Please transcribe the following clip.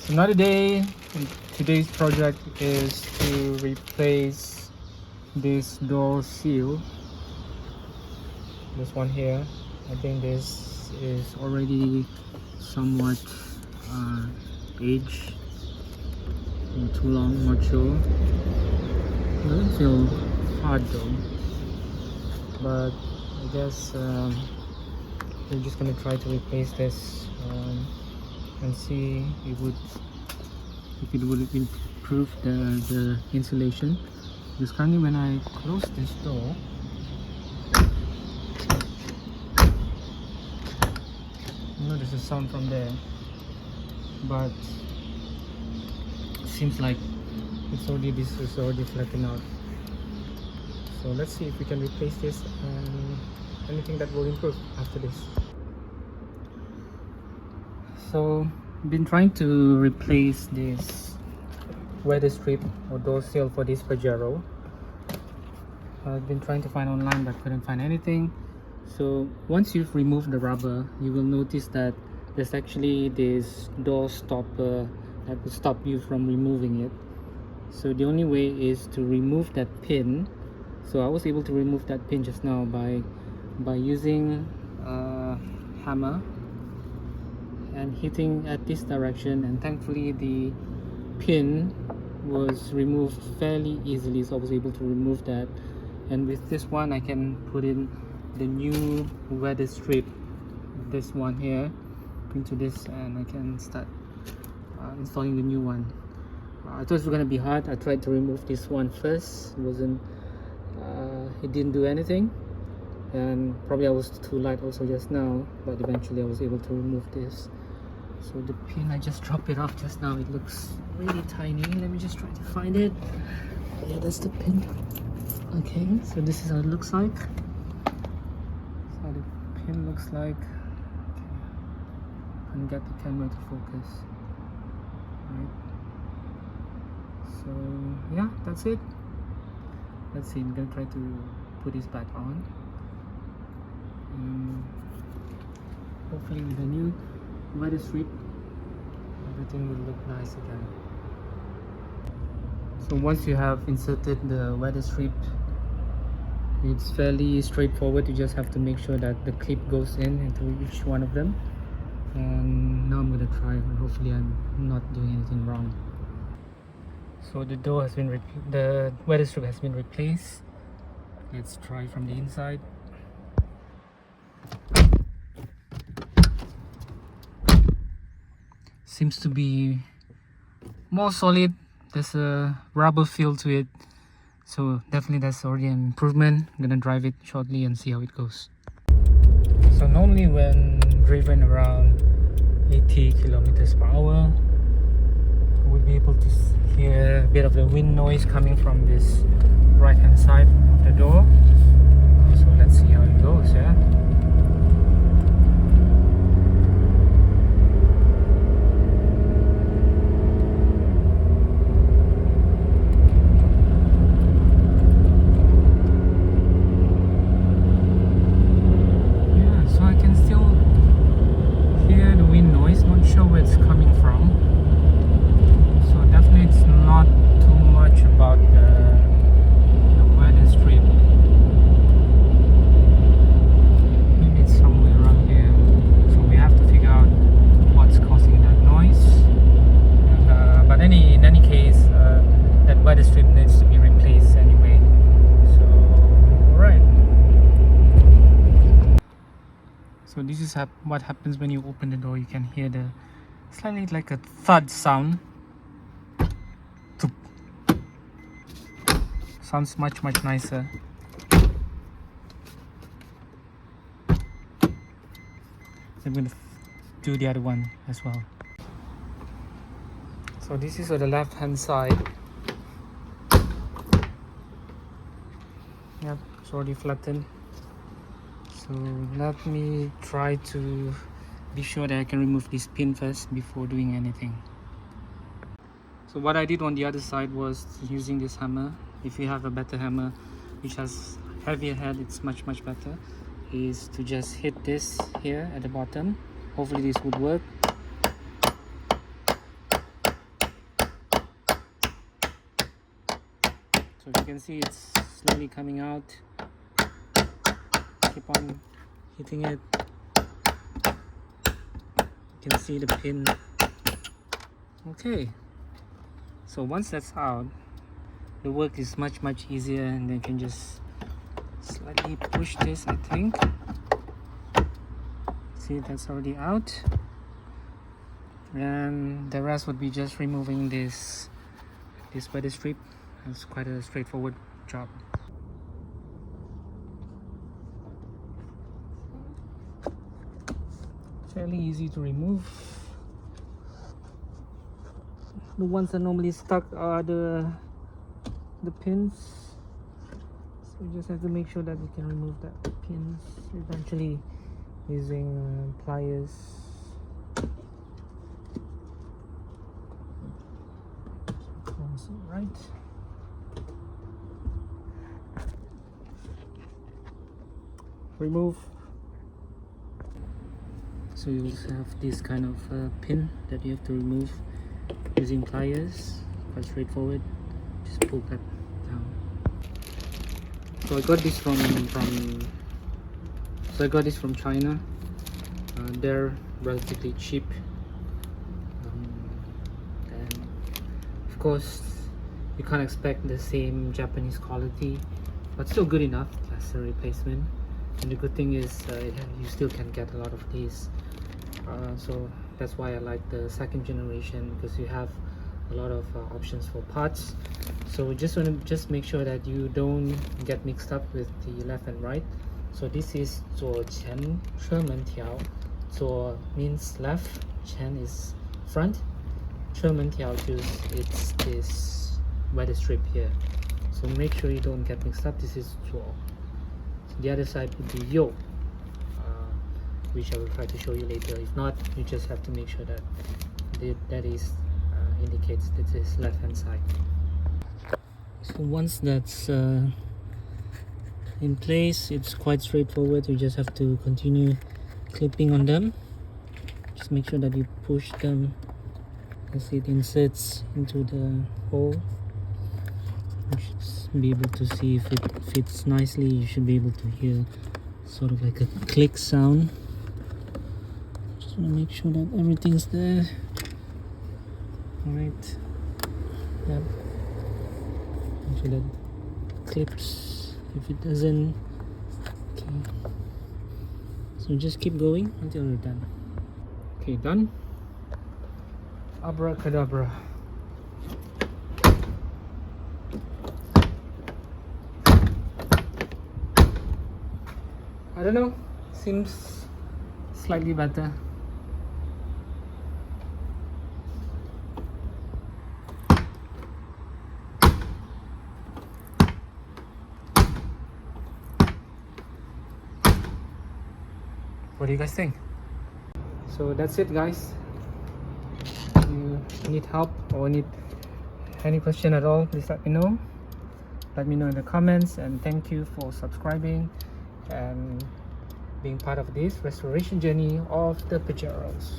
So another day. Today's project is to replace this door seal. This one here. I think this is already somewhat aged. Not too long, not sure. It doesn't feel hard though. But I guess we're just gonna try to replace this and see if it would improve the insulation. Because currently when I close this door, you know there's a sound from there, but it seems like this is already flattened out. So let's see if we can replace this and anything that will improve after this. So I've been trying to replace this weather strip or door seal for this Pajero. I've been trying to find online but couldn't find anything. So once you've removed the rubber, you will notice that there's actually this door stopper that will stop you from removing it. So the only way is to remove that pin. So I was able to remove that pin just now by using a hammer and hitting at this direction, and thankfully the pin was removed fairly easily, so I was able to remove that. And with this one I can put in the new weather strip, this one here, into this, and I can start installing the new one. I thought it was gonna be hard. I tried to remove this one first. It didn't do anything, and probably I was too light also just now, but eventually I was able to remove this. So the pin, I just dropped it off just now. It looks really tiny. Let me just try to find it. Yeah, that's the pin. Okay, so this is how it looks like. That's how the pin looks like. Okay. And get the camera to focus. Right. So yeah, that's it. Let's see, I'm gonna try to put this back on. Hopefully with the new weather strip, everything will look nice again. So once you have inserted the weather strip, it's fairly straightforward. You just have to make sure that the clip goes into each one of them. And now I'm gonna try, and hopefully I'm not doing anything wrong. So the door has been the weather strip has been replaced. Let's try from the inside. Seems to be more solid. There's a rubber feel to it, so definitely that's already an improvement. I'm gonna drive it shortly and see how it goes. So normally when driven around 80 kilometers per hour, I would be able to hear a bit of the wind noise coming from this right hand side of the door. So let's see how it goes. Yeah. Weather strip needs to be replaced anyway. So right. So this is what happens when you open the door. You can hear the slightly like a thud sound. Sounds much nicer. I'm going to do the other one as well. So this is on the left hand side. Yep, it's already flattened. So let me try to be sure that I can remove this pin first before doing anything. So what I did on the other side was using this hammer. If you have a better hammer which has heavier head, it's much better, is to just hit this here at the bottom. Hopefully this would work. So as you can see, it's slowly coming out. Keep on hitting it. You can see the pin. Okay, so once that's out, the work is much easier, and then you can just slightly push this, I think. See, that's already out, and the rest would be just removing this weather strip. It's quite a straightforward job. Fairly easy to remove. The ones that normally stuck are the pins, so you just have to make sure that you can remove that pins eventually using pliers. Close it right. Remove. So you also have this kind of pin that you have to remove using pliers. Quite straightforward. Just pull that down. So I got this from China. They're relatively cheap, and of course you can't expect the same Japanese quality, but still good enough as a replacement. And the good thing is you still can get a lot of these, so that's why I like the second generation, because you have a lot of options for parts. So we just want to make sure that you don't get mixed up with the left and right. So this is 左前车门条. 左 means left, 前 is front, 车门条 it's this weather strip here. So make sure you don't get mixed up. This is 左. The other side would be 右, which I will try to show you later. If not, you just have to make sure that that is indicates this is left hand side. So once that's in place, it's quite straightforward. You just have to continue clipping on them. Just make sure that you push them as it inserts into the hole. You should be able to see if it fits nicely. You should be able to hear sort of like a click sound. Just want to make sure that everything's there. Alright. Yep. Make sure that clips. If it doesn't, okay. So just keep going until you're done. Okay, done. Abracadabra. I don't know, seems slightly better. What do you guys think? So that's it, guys. If you need help or need any question at all, please let me know. Let me know in the comments, and thank you for subscribing and being part of this restoration journey of the Pajeros.